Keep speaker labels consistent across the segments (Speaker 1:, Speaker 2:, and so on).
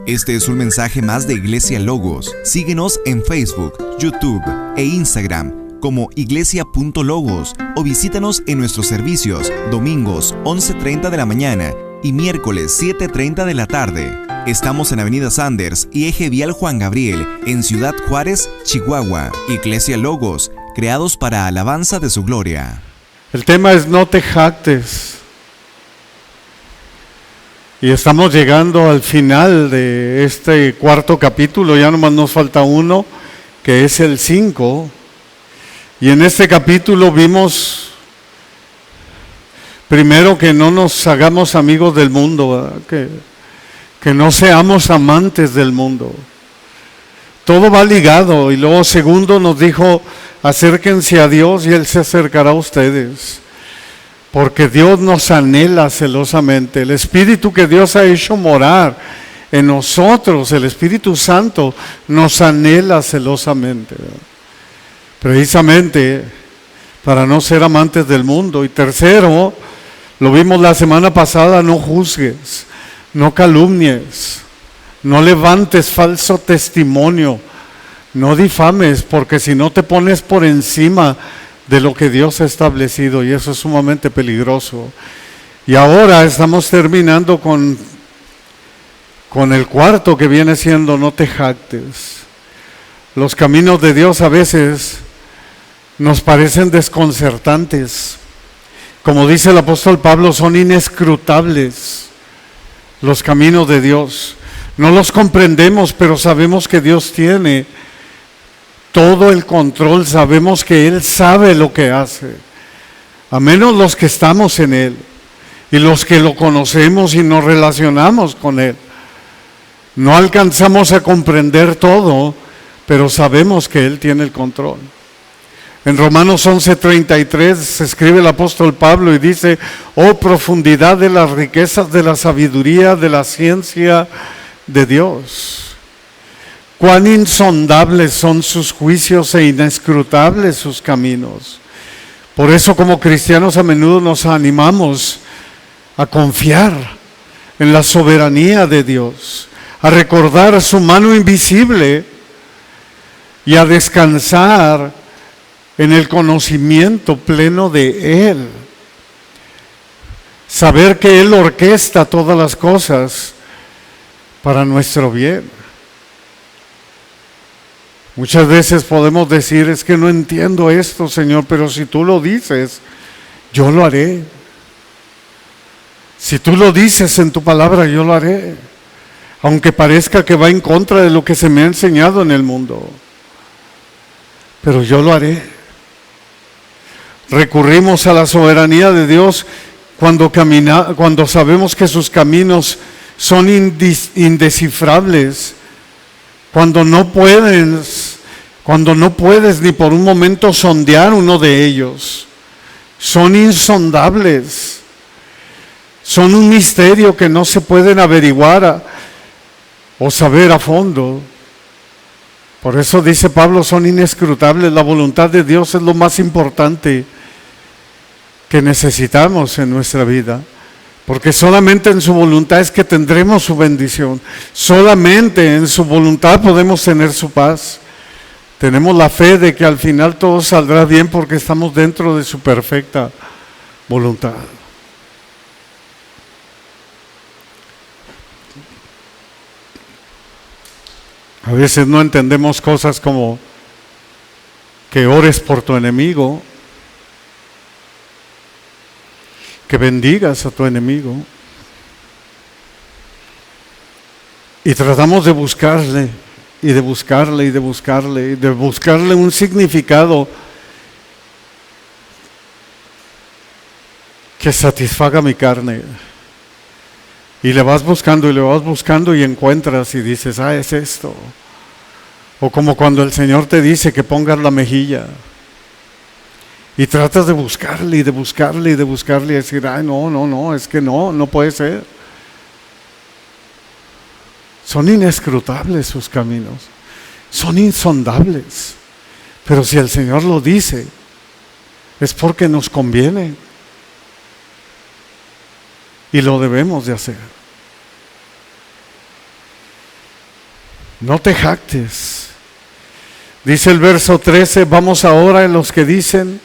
Speaker 1: Este es un mensaje más de Iglesia Logos. Síguenos en Facebook, YouTube e Instagram como iglesia.logos o visítanos en nuestros servicios domingos 11:30 de la mañana y miércoles 7:30 de la tarde. Estamos en Avenida Sanders y Eje Vial Juan Gabriel, en Ciudad Juárez, Chihuahua. Iglesia Logos, creados para alabanza de su gloria.
Speaker 2: El tema es no te jactes. Y estamos llegando al final de este cuarto capítulo, ya nomás nos falta uno, que es el 5. Y en este capítulo vimos primero que no nos hagamos amigos del mundo, que no seamos amantes del mundo. Todo va ligado. Y luego segundo nos dijo, acérquense a Dios y Él se acercará a ustedes. Porque Dios nos anhela celosamente. El Espíritu que Dios ha hecho morar en nosotros, el Espíritu Santo, nos anhela celosamente. Precisamente para no ser amantes del mundo. Y tercero, lo vimos la semana pasada, no juzgues, no calumnies, no levantes falso testimonio, no difames, porque si no te pones por encima de lo que Dios ha establecido, y eso es sumamente peligroso. Y ahora estamos terminando con el cuarto, que viene siendo no te jactes. Los caminos de Dios a veces nos parecen desconcertantes. Como dice el apóstol Pablo, son inescrutables los caminos de Dios. No los comprendemos, pero sabemos que Dios tiene todo el control, sabemos que Él sabe lo que hace, a menos los que estamos en Él y los que lo conocemos y nos relacionamos con Él. No alcanzamos a comprender todo, pero sabemos que Él tiene el control. En Romanos 11:33 se escribe el apóstol Pablo y dice: oh profundidad de las riquezas de la sabiduría, de la ciencia de Dios. Cuán insondables son sus juicios e inescrutables sus caminos. Por eso, como cristianos, a menudo nos animamos a confiar en la soberanía de Dios, a recordar su mano invisible y a descansar en el conocimiento pleno de Él. Saber que Él orquesta todas las cosas para nuestro bien. Muchas veces podemos decir, es que no entiendo esto, Señor, pero si tú lo dices, yo lo haré. Si tú lo dices en tu palabra, yo lo haré. Aunque parezca que va en contra de lo que se me ha enseñado en el mundo. Pero yo lo haré. Recurrimos a la soberanía de Dios cuando sabemos que sus caminos son indescifrables. Cuando no puedes ni por un momento sondear uno de ellos. Son insondables. Son un misterio que no se pueden averiguar o saber a fondo. Por eso dice Pablo, son inescrutables. La voluntad de Dios es lo más importante que necesitamos en nuestra vida. Porque solamente en su voluntad es que tendremos su bendición. Solamente en su voluntad podemos tener su paz. Tenemos la fe de que al final todo saldrá bien porque estamos dentro de su perfecta voluntad. A veces no entendemos cosas como que ores por tu enemigo, que bendigas a tu enemigo. Y tratamos de buscarle, y de buscarle, y de buscarle, y de buscarle un significado que satisfaga mi carne. Y le vas buscando y encuentras y dices, es esto. O como cuando el Señor te dice que pongas la mejilla. Y tratas de buscarle y de buscarle y de buscarle y decir, no, es que no puede ser. Son inescrutables sus caminos, son insondables. Pero si el Señor lo dice, es porque nos conviene. Y lo debemos de hacer. No te jactes. Dice el verso 13, vamos ahora en los que dicen,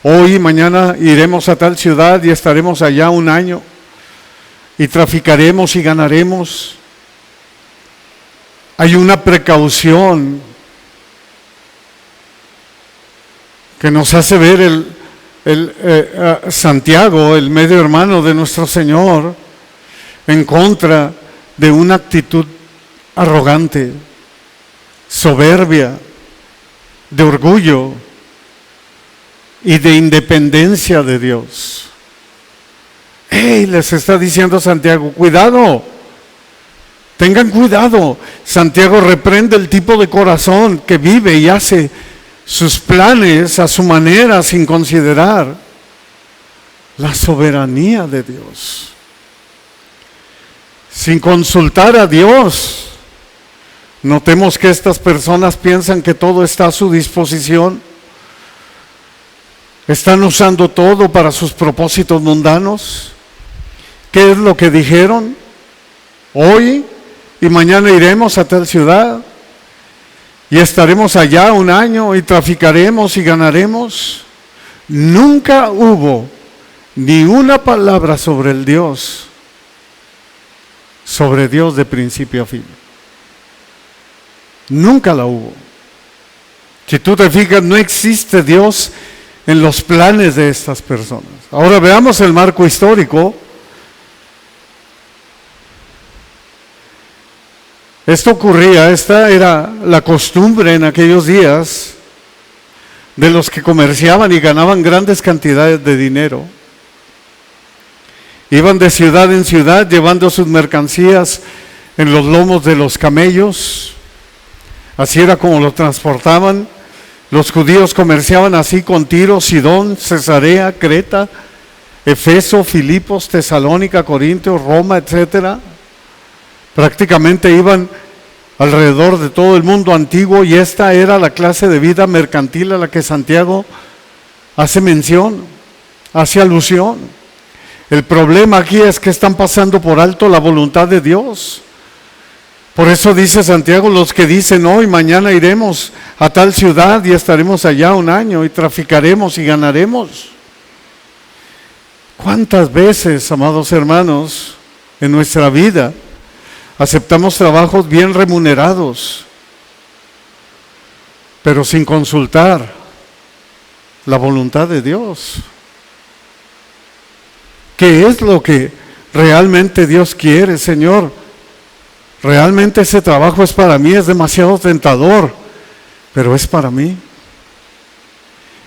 Speaker 2: hoy y mañana iremos a tal ciudad y estaremos allá un año y traficaremos y ganaremos. Hay una precaución que nos hace ver Santiago, el medio hermano de nuestro Señor, en contra de una actitud arrogante, soberbia, de orgullo y de independencia de Dios. Les está diciendo Santiago, cuidado, tengan cuidado. Santiago reprende el tipo de corazón que vive y hace sus planes a su manera sin considerar la soberanía de Dios, sin consultar a Dios. Notemos que estas personas piensan que todo está a su disposición. Están usando todo para sus propósitos mundanos. ¿Qué es lo que dijeron? Hoy y mañana iremos a tal ciudad y estaremos allá un año y traficaremos y ganaremos. Nunca hubo ni una palabra sobre el Dios, sobre Dios de principio a fin. Nunca la hubo. Si tú te fijas, no existe Dios en los planes de estas personas. Ahora veamos el marco histórico. Esto ocurría, esta era la costumbre en aquellos días de los que comerciaban y ganaban grandes cantidades de dinero. Iban de ciudad en ciudad llevando sus mercancías en los lomos de los camellos. Así era como lo transportaban. Los judíos comerciaban así con Tiro, Sidón, Cesarea, Creta, Efeso, Filipos, Tesalónica, Corintios, Roma, etcétera. Prácticamente iban alrededor de todo el mundo antiguo y esta era la clase de vida mercantil a la que Santiago hace mención, hace alusión. El problema aquí es que están pasando por alto la voluntad de Dios. Por eso dice Santiago, los que dicen hoy, mañana iremos a tal ciudad y estaremos allá un año y traficaremos y ganaremos. ¿Cuántas veces, amados hermanos, en nuestra vida aceptamos trabajos bien remunerados, pero sin consultar la voluntad de Dios? ¿Qué es lo que realmente Dios quiere, Señor? Realmente ese trabajo es para mí, es demasiado tentador, pero es para mí.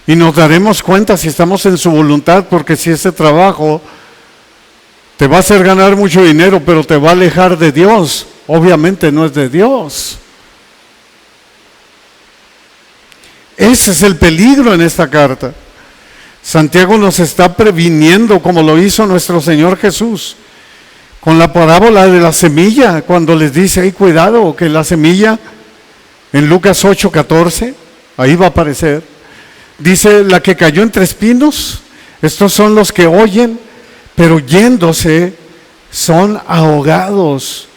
Speaker 2: Y nos daremos cuenta si estamos en su voluntad, porque si ese trabajo te va a hacer ganar mucho dinero, pero te va a alejar de Dios, obviamente no es de Dios. Ese es el peligro en esta carta. Santiago nos está previniendo, como lo hizo nuestro Señor Jesús, con la parábola de la semilla, cuando les dice, ay, cuidado, que la semilla, en Lucas 8:14, ahí va a aparecer, dice, la que cayó entre espinos, estos son los que oyen, pero yéndose son ahogados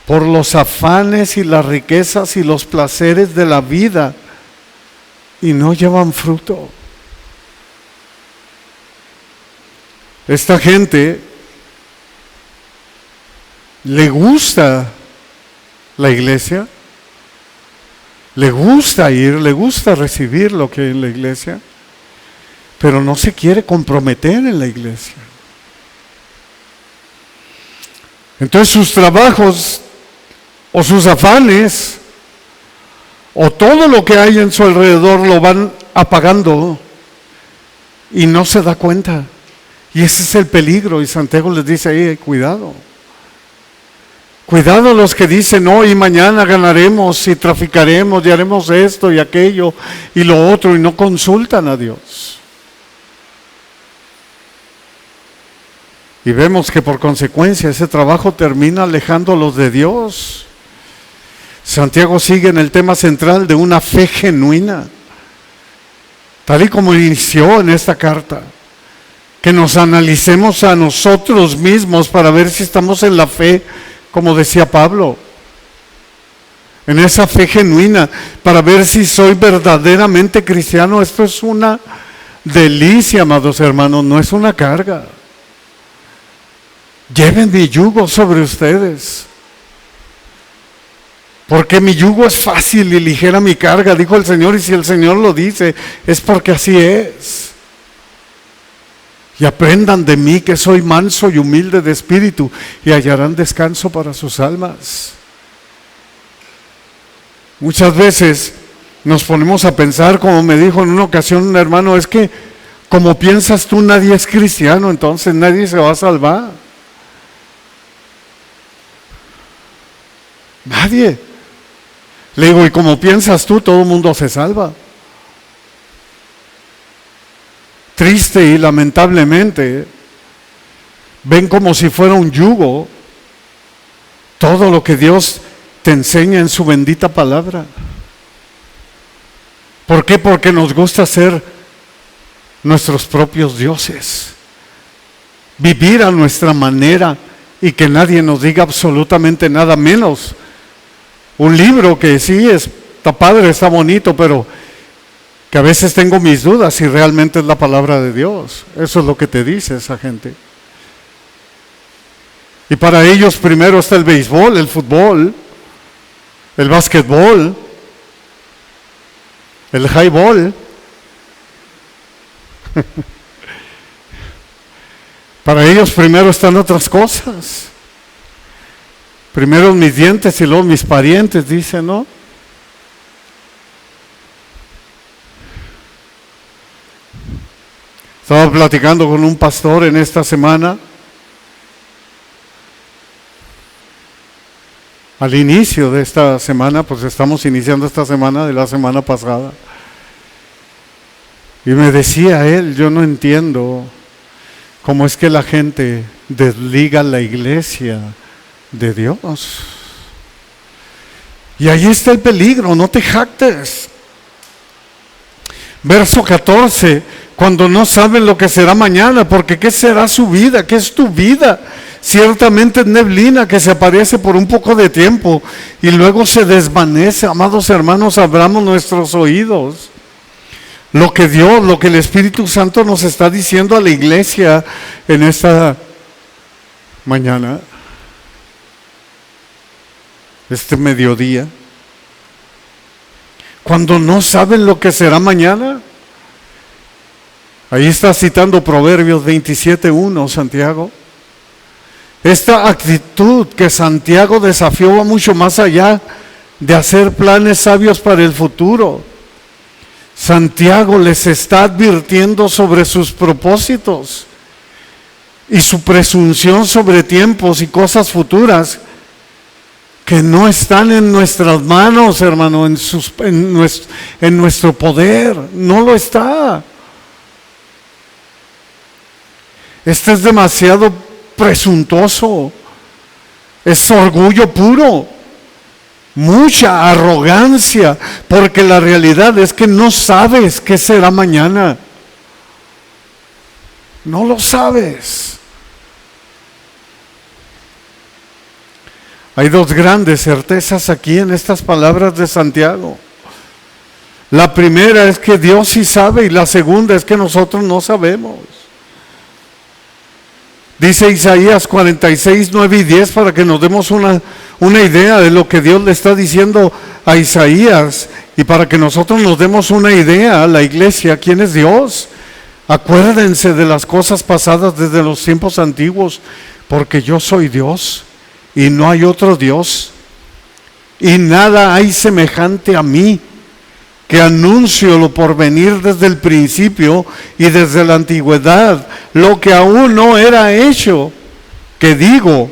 Speaker 2: por los afanes y las riquezas y los placeres de la vida y no llevan fruto. Esta gente le gusta la iglesia, le gusta ir, le gusta recibir lo que hay en la iglesia, pero no se quiere comprometer en la iglesia. Entonces sus trabajos o sus afanes o todo lo que hay en su alrededor lo van apagando y no se da cuenta. Y ese es el peligro, y Santiago les dice ahí, cuidado. Cuidado los que dicen, hoy y mañana ganaremos y traficaremos y haremos esto y aquello y lo otro, y no consultan a Dios. Y vemos que por consecuencia ese trabajo termina alejándolos de Dios. Santiago sigue en el tema central de una fe genuina, tal y como inició en esta carta. Que nos analicemos a nosotros mismos para ver si estamos en la fe, como decía Pablo. en esa fe genuina, para ver si soy verdaderamente cristiano. Esto es una delicia, amados hermanos, no es una carga. Lleven mi yugo sobre ustedes, porque mi yugo es fácil y ligera mi carga, dijo el Señor, y si el Señor lo dice, es porque así es. Y aprendan de mí, que soy manso y humilde de espíritu, y hallarán descanso para sus almas. Muchas veces nos ponemos a pensar, como me dijo en una ocasión un hermano, es que como piensas tú, nadie es cristiano, entonces nadie se va a salvar. Nadie. Le digo, y como piensas tú, todo el mundo se salva. Triste y lamentablemente, ven como si fuera un yugo todo lo que Dios te enseña en su bendita palabra. ¿Por qué? Porque nos gusta ser nuestros propios dioses, vivir a nuestra manera y que nadie nos diga absolutamente nada, menos un libro que sí está padre, está bonito, pero que a veces tengo mis dudas si realmente es la palabra de Dios. Eso es lo que te dice esa gente. Y para ellos primero está el béisbol, el fútbol, el básquetbol, el highball. Para ellos primero están otras cosas. Primero mis dientes y luego mis parientes, dice, ¿no? Estaba platicando con un pastor en esta semana. Al inicio de esta semana, pues estamos iniciando esta semana de la semana pasada. Y me decía él, yo no entiendo cómo es que la gente desliga la iglesia de Dios. Y ahí está el peligro, no te jactes. Verso 14, cuando no saben lo que será mañana, porque ¿qué será su vida? ¿Qué es tu vida? Ciertamente es neblina que se aparece por un poco de tiempo y luego se desvanece. Amados hermanos, abramos nuestros oídos. Lo que Dios, lo que el Espíritu Santo nos está diciendo a la iglesia en esta mañana, este mediodía. Cuando no saben lo que será mañana. Ahí está citando Proverbios 27:1, Santiago. Esta actitud que Santiago desafió va mucho más allá de hacer planes sabios para el futuro. Santiago les está advirtiendo sobre sus propósitos y su presunción sobre tiempos y cosas futuras que no están en nuestras manos, hermano, en nuestro poder. No lo está. Este es demasiado presuntuoso, es orgullo puro, mucha arrogancia, porque la realidad es que no sabes qué será mañana. No lo sabes. Hay dos grandes certezas aquí en estas palabras de Santiago. La primera es que Dios sí sabe y la segunda es que nosotros no sabemos. Dice Isaías 46, 9 y 10 para que nos demos una idea de lo que Dios le está diciendo a Isaías y para que nosotros nos demos una idea a la iglesia, ¿quién es Dios? Acuérdense de las cosas pasadas desde los tiempos antiguos, porque yo soy Dios y no hay otro Dios y nada hay semejante a mí, que anuncio lo por venir desde el principio y desde la antigüedad, lo que aún no era hecho, que digo,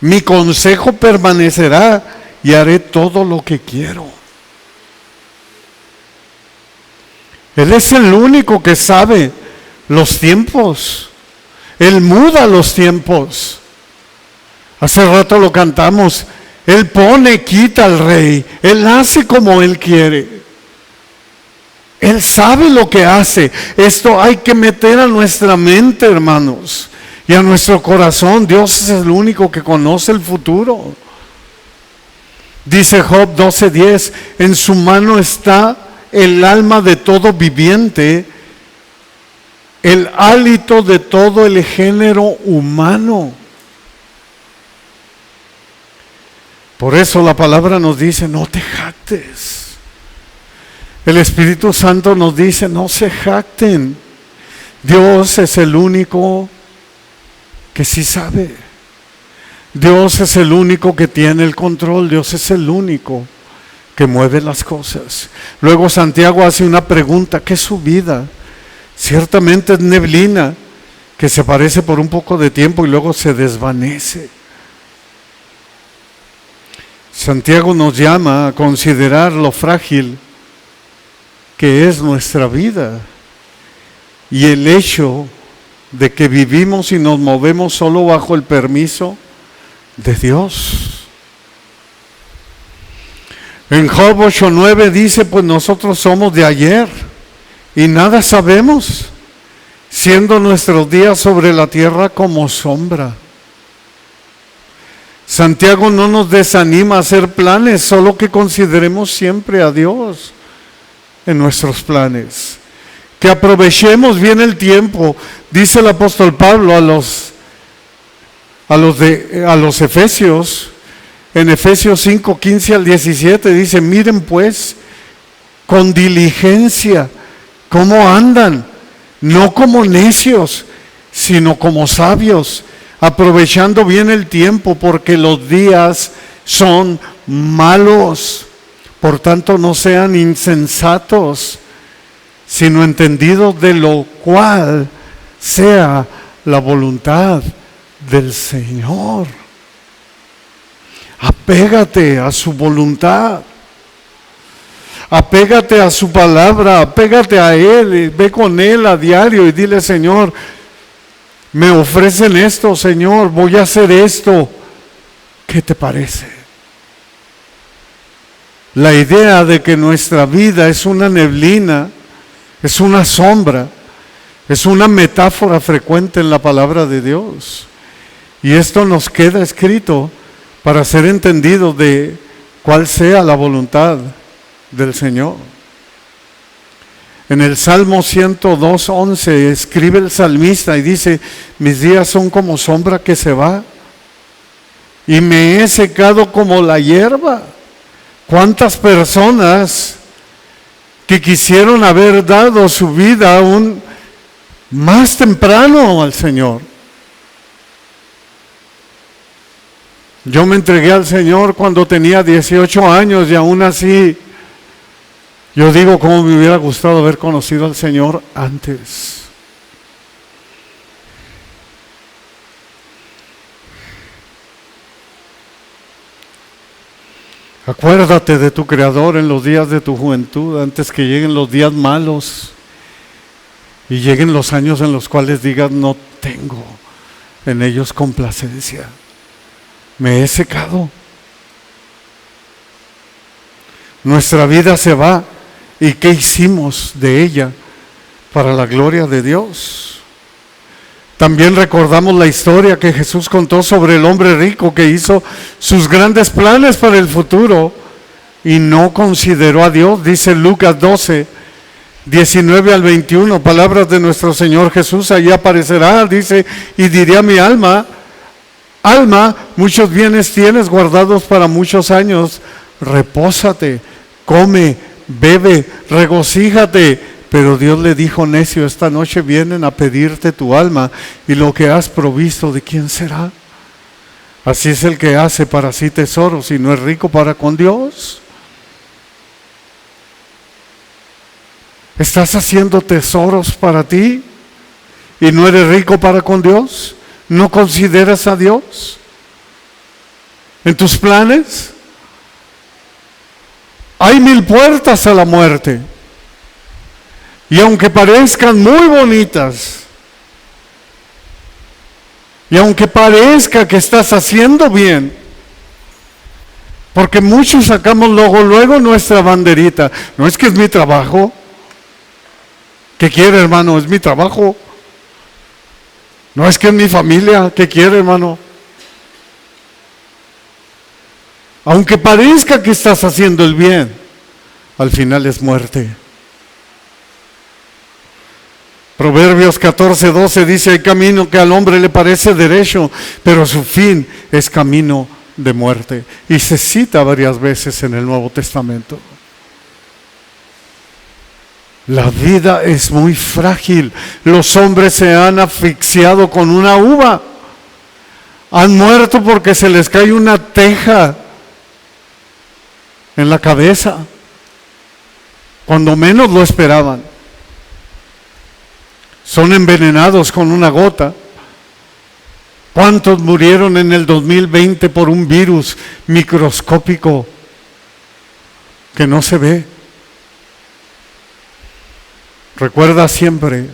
Speaker 2: mi consejo permanecerá y haré todo lo que quiero. Él es el único que sabe los tiempos. Él muda los tiempos. Hace rato lo cantamos. Él pone, quita al rey. Él hace como Él quiere. Él sabe lo que hace. Esto hay que meter a nuestra mente, hermanos, y a nuestro corazón. Dios es el único que conoce el futuro. Dice Job 12:10, en su mano está el alma de todo viviente, el hálito de todo el género humano. Por eso la palabra nos dice, no te jactes. El Espíritu Santo nos dice, no se jacten. Dios es el único que sí sabe. Dios es el único que tiene el control. Dios es el único que mueve las cosas. Luego Santiago hace una pregunta, ¿qué es su vida? Ciertamente es neblina que se aparece por un poco de tiempo y luego se desvanece. Santiago nos llama a considerar lo frágil que es nuestra vida y el hecho de que vivimos y nos movemos solo bajo el permiso de Dios. En Job 8:9 dice, pues nosotros somos de ayer y nada sabemos, siendo nuestros días sobre la tierra como sombra. Santiago no nos desanima a hacer planes, solo que consideremos siempre a Dios en nuestros planes. Que aprovechemos bien el tiempo, dice el apóstol Pablo a los Efesios, en Efesios 5:15 al 17, dice, miren pues con diligencia cómo andan, no como necios, sino como sabios, aprovechando bien el tiempo, porque los días son malos. Por tanto, no sean insensatos, sino entendidos de lo cual sea la voluntad del Señor. Apégate a su voluntad. Apégate a su palabra, apégate a Él, ve con Él a diario y dile, Señor, me ofrecen esto, Señor, voy a hacer esto. ¿Qué te parece? La idea de que nuestra vida es una neblina, es una sombra, es una metáfora frecuente en la palabra de Dios. Y esto nos queda escrito para ser entendido de cuál sea la voluntad del Señor. En el Salmo 102:11 escribe el salmista y dice, mis días son como sombra que se va y me he secado como la hierba. ¿Cuántas personas que quisieron haber dado su vida aún más temprano al Señor? Yo me entregué al Señor cuando tenía 18 años y aún así yo digo cómo me hubiera gustado haber conocido al Señor antes. Acuérdate de tu Creador en los días de tu juventud, antes que lleguen los días malos y lleguen los años en los cuales digas, no tengo en ellos complacencia. Me he secado. Nuestra vida se va. ¿Y qué hicimos de ella para la gloria de Dios? También recordamos la historia que Jesús contó sobre el hombre rico que hizo sus grandes planes para el futuro y no consideró a Dios. Dice Lucas 12:19 al 21, palabras de nuestro Señor Jesús. Allí aparecerá, dice, y diré a mi alma, alma, muchos bienes tienes guardados para muchos años, repósate, come, bebe, regocíjate. Pero Dios le dijo, necio, esta noche vienen a pedirte tu alma y lo que has provisto, ¿de quién será? Así es el que hace para sí tesoros y no es rico para con Dios. ¿Estás haciendo tesoros para ti y no eres rico para con Dios? ¿No consideras a Dios en tus planes? Hay 1000 puertas a la muerte. Y aunque parezcan muy bonitas, y aunque parezca que estás haciendo bien, porque muchos sacamos luego nuestra banderita, no es que es mi trabajo. ¿Qué quiere, hermano? Es mi trabajo. No es que es mi familia. ¿Qué quiere, hermano? Aunque parezca que estás haciendo el bien, al final es muerte. Proverbios 14:12 dice: hay camino que al hombre le parece derecho, pero su fin es camino de muerte. Y se cita varias veces en el Nuevo Testamento. La vida es muy frágil. Los hombres se han asfixiado con una uva. Han muerto porque se les cae una teja en la cabeza, cuando menos lo esperaban. Son envenenados con una gota. ¿Cuántos murieron en el 2020 por un virus microscópico que no se ve? Recuerda siempre,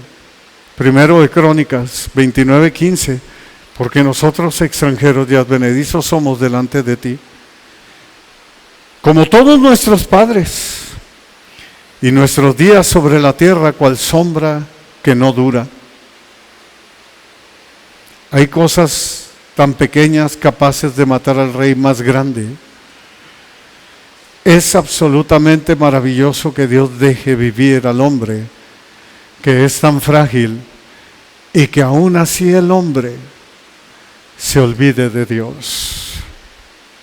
Speaker 2: 1 de Crónicas 29:15, porque nosotros extranjeros y advenedizos somos delante de ti, como todos nuestros padres, y nuestros días sobre la tierra cual sombra que no dura. Hay cosas tan pequeñas capaces de matar al rey más grande. Es absolutamente maravilloso que Dios deje vivir al hombre, que es tan frágil, y que aún así el hombre se olvide de Dios,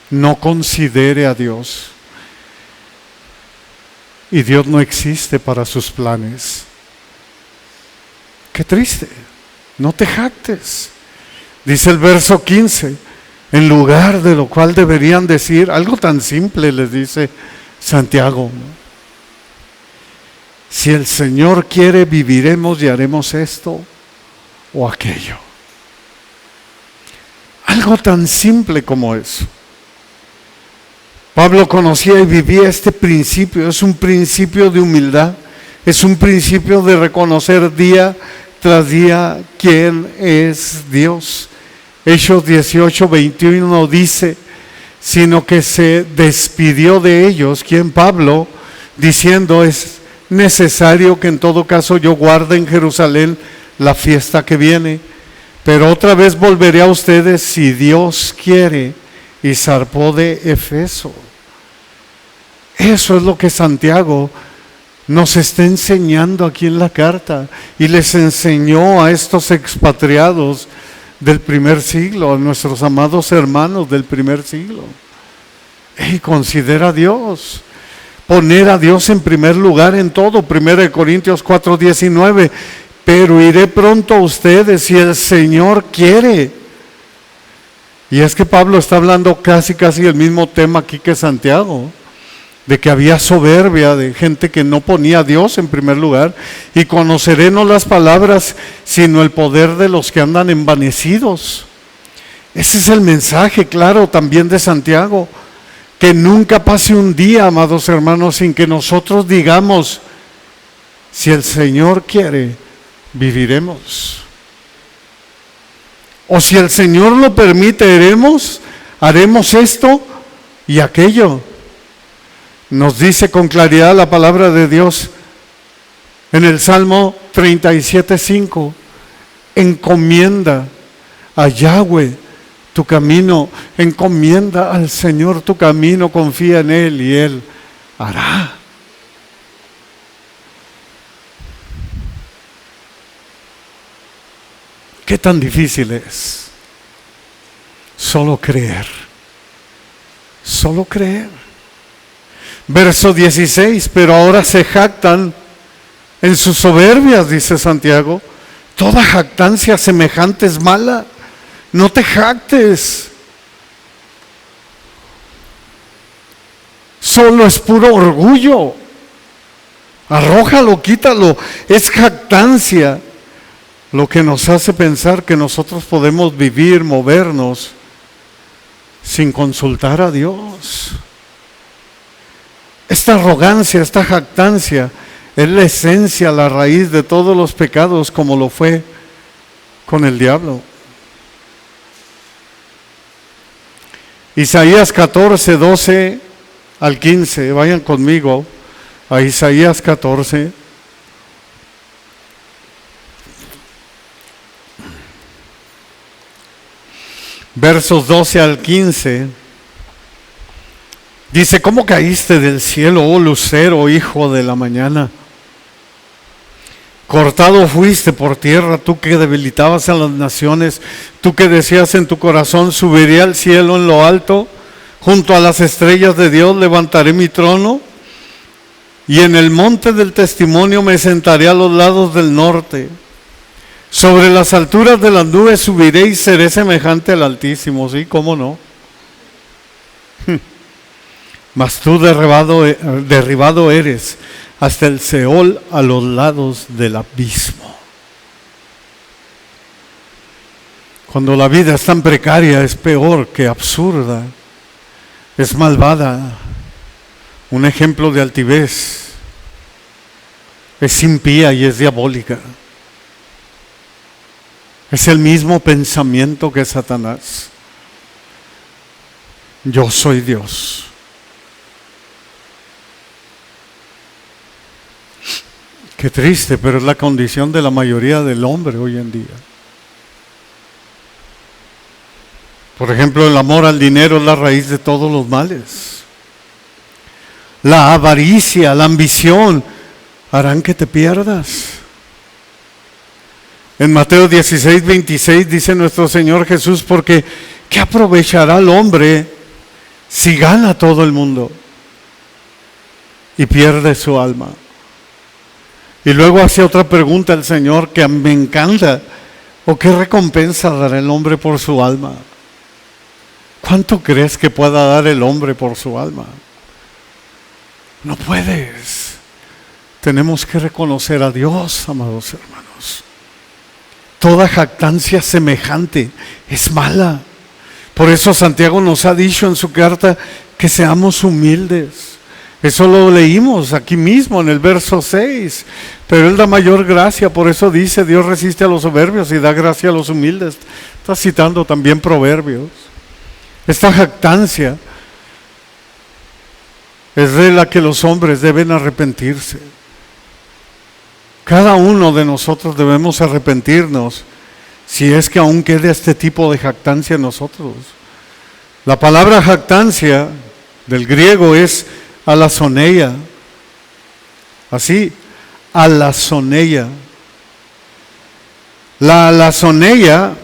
Speaker 2: no considere a Dios, y Dios no existe para sus planes. Qué triste. No te jactes. Dice el verso 15, en lugar de lo cual deberían decir algo tan simple, les dice Santiago: si el Señor quiere, viviremos y haremos esto o aquello. Algo tan simple como eso. Pablo conocía y vivía este principio. Es un principio de humildad. Es un principio de reconocer día tras día quién es Dios. Hechos 18:21 dice: sino que se despidió de ellos, ¿quién? Pablo, diciendo: es necesario que en todo caso yo guarde en Jerusalén la fiesta que viene, pero otra vez volveré a ustedes si Dios quiere. Y zarpó de Efeso. Eso es lo que Santiago nos está enseñando aquí en la carta, y les enseñó a estos expatriados del primer siglo, a nuestros amados hermanos del primer siglo. Considera a Dios, poner a Dios en primer lugar en todo. 1 Corintios 4:19, pero iré pronto a ustedes si el Señor quiere. Y es que Pablo está hablando casi el mismo tema aquí que Santiago, de que había soberbia de gente que no ponía a Dios en primer lugar. Y conoceré no las palabras, sino el poder de los que andan envanecidos. Ese es el mensaje claro también de Santiago. Que nunca pase un día, amados hermanos, sin que nosotros digamos: si el Señor quiere, viviremos. O si el Señor lo permite, haremos esto y aquello. Nos dice con claridad la palabra de Dios en el Salmo 37:5: encomienda a Yahweh tu camino, encomienda al Señor tu camino, confía en Él y Él hará. ¿Qué tan difícil es? Solo creer. Solo creer. Verso 16, pero ahora se jactan en sus soberbias, dice Santiago. Toda jactancia semejante es mala. No te jactes. Solo es puro orgullo. Arrójalo, quítalo. Es jactancia lo que nos hace pensar que nosotros podemos vivir, movernos sin consultar a Dios. Esta arrogancia, esta jactancia es la esencia, la raíz de todos los pecados, como lo fue con el diablo. Isaías 14, 12 al 15, vayan conmigo a Isaías 14. Versos 12 al 15. Dice, ¿cómo caíste del cielo, oh lucero, hijo de la mañana? Cortado fuiste por tierra, tú que debilitabas a las naciones, tú que decías en tu corazón, subiré al cielo en lo alto, junto a las estrellas de Dios levantaré mi trono, y en el monte del testimonio me sentaré a los lados del norte. Sobre las alturas de las nubes subiré y seré semejante al Altísimo. Sí, ¿cómo no? Mas tú derribado eres hasta el Seol, a los lados del abismo. Cuando la vida es tan precaria, es peor que absurda, es malvada, un ejemplo de altivez, es impía y es diabólica. Es el mismo pensamiento que Satanás. Yo soy Dios. Qué triste, pero es la condición de la mayoría del hombre hoy en día. Por ejemplo, el amor al dinero es la raíz de todos los males. La avaricia, la ambición harán que te pierdas. En Mateo 16:26 dice nuestro Señor Jesús, porque ¿qué aprovechará el hombre si gana todo el mundo y pierde su alma? Y luego hace otra pregunta el Señor que me encanta. ¿O qué recompensa dará el hombre por su alma? ¿Cuánto crees que pueda dar el hombre por su alma? No puedes. Tenemos que reconocer a Dios, amados hermanos. Toda jactancia semejante es mala. Por eso Santiago nos ha dicho en su carta que seamos humildes. Eso lo leímos aquí mismo en el verso 6. Pero Él da mayor gracia, por eso dice, Dios resiste a los soberbios y da gracia a los humildes. Está citando también Proverbios. Esta jactancia es de la que los hombres deben arrepentirse. Cada uno de nosotros debemos arrepentirnos si es que aún quede este tipo de jactancia en nosotros. La palabra jactancia del griego es alazoneia. Así, alazoneia. La alazoneia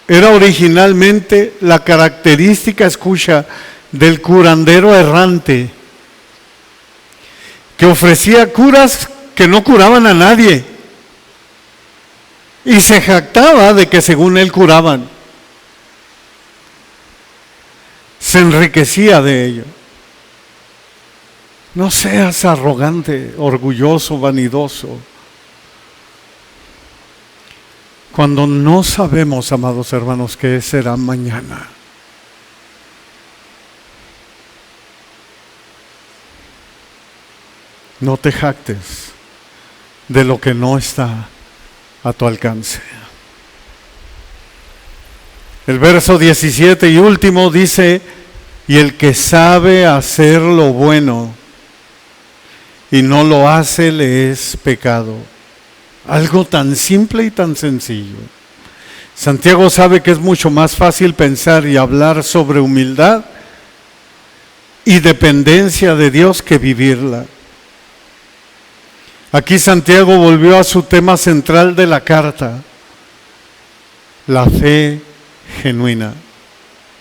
Speaker 2: era originalmente la característica, escucha, del curandero errante, que ofrecía curas que no curaban a nadie y se jactaba de que según él curaban. Se enriquecía de ello. No seas arrogante, orgulloso, vanidoso. Cuando no sabemos, amados hermanos, qué será mañana. No te jactes de lo que no está a tu alcance. El verso 17 y último dice, y el que sabe hacer lo bueno y no lo hace, le es pecado. Algo tan simple y tan sencillo. Santiago sabe que es mucho más fácil pensar y hablar sobre humildad y dependencia de Dios que vivirla. Aquí Santiago volvió a su tema central de la carta, la fe genuina.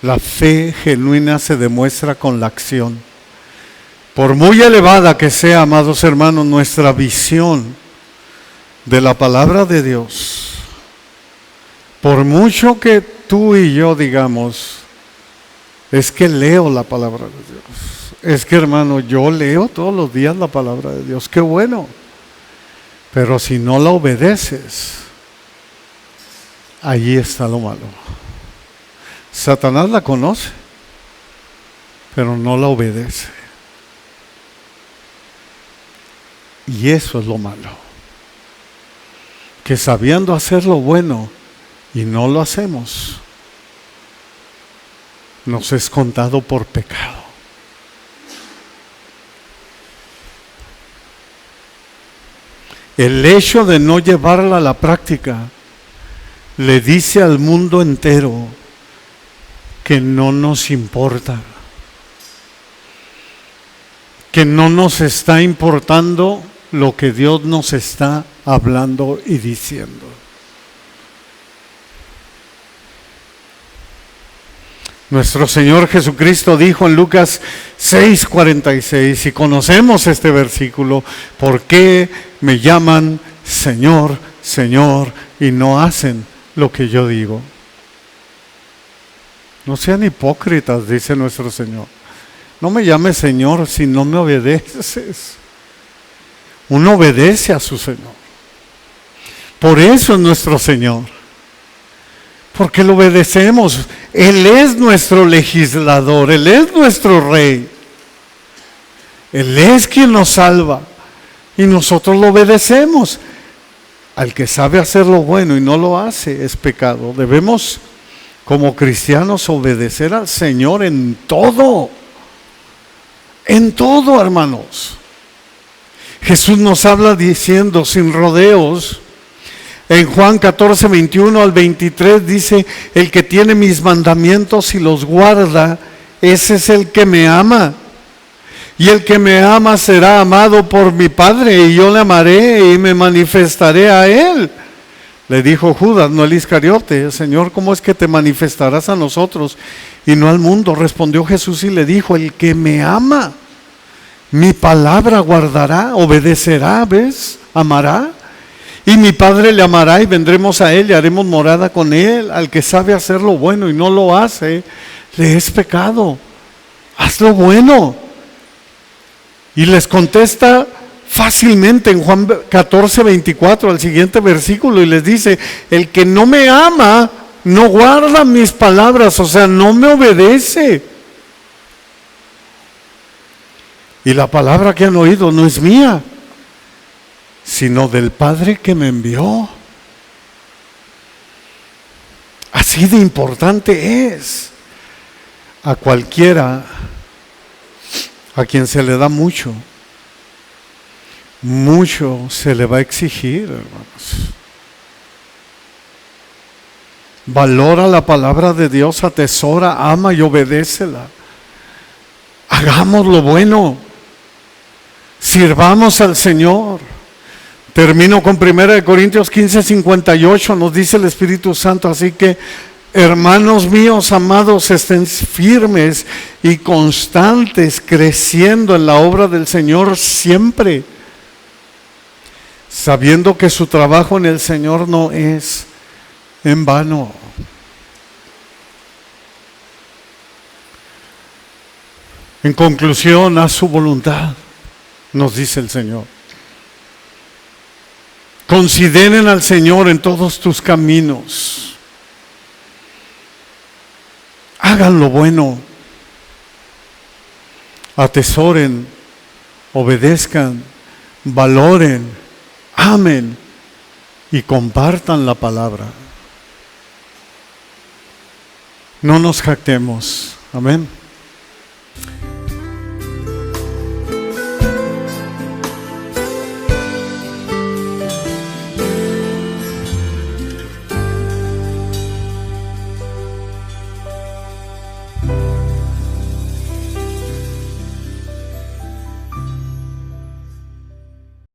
Speaker 2: La fe genuina se demuestra con la acción. Por muy elevada que sea, amados hermanos, nuestra visión de la palabra de Dios, por mucho que tú y yo digamos, es que leo la palabra de Dios, es que hermano, yo leo todos los días la palabra de Dios, qué bueno, pero si no la obedeces, allí está lo malo. Satanás la conoce, pero no la obedece. Y eso es lo malo. Que sabiendo hacer lo bueno y no lo hacemos, nos es contado por pecado. El hecho de no llevarla a la práctica le dice al mundo entero que no nos importa. que no nos está importando lo que Dios nos está hablando y diciendo. Nuestro Señor Jesucristo dijo en Lucas 6:46, y conocemos este versículo: ¿por qué me llaman Señor, Señor, y no hacen lo que yo digo? No sean hipócritas, dice nuestro Señor. No me llames Señor si no me obedeces. Uno obedece a su Señor. Por eso es nuestro Señor. Porque lo obedecemos. Él es nuestro legislador, Él es nuestro Rey. Él es quien nos salva y nosotros lo obedecemos. Al que sabe hacer lo bueno y no lo hace es pecado. Debemos, como cristianos, obedecer al Señor en todo. En todo, hermanos. Jesús nos habla diciendo sin rodeos. En Juan 14:21 al 23 dice: el que tiene mis mandamientos y los guarda, ese es el que me ama. Y el que me ama será amado por mi Padre, y yo le amaré y me manifestaré a él. Le dijo Judas, no el Iscariote: Señor, ¿cómo es que te manifestarás a nosotros y no al mundo? Respondió Jesús y le dijo: el que me ama, mi palabra guardará, obedecerá, ¿ves? Amará. Y mi Padre le amará y vendremos a él y haremos morada con él. Al que sabe hacer lo bueno y no lo hace, le es pecado. Haz lo bueno. Y les contesta fácilmente en Juan 14:24, al siguiente versículo, y les dice: el que no me ama no guarda mis palabras, o sea, no me obedece. Y la palabra que han oído no es mía, sino del Padre que me envió. Así de importante es. A cualquiera a quien se le da mucho, mucho se le va a exigir, hermanos. Valora la palabra de Dios, atesora, ama y obedécela. Hagamos lo bueno. Sirvamos al Señor. Termino con 1 Corintios 15:58, nos dice el Espíritu Santo: así que, hermanos míos amados, estén firmes y constantes, creciendo en la obra del Señor siempre, sabiendo que su trabajo en el Señor no es en vano. En conclusión, haz su voluntad, nos dice el Señor. Consideren al Señor en todos tus caminos. Hagan lo bueno. Atesoren, obedezcan, valoren, amen y compartan la palabra. No nos jactemos. Amén.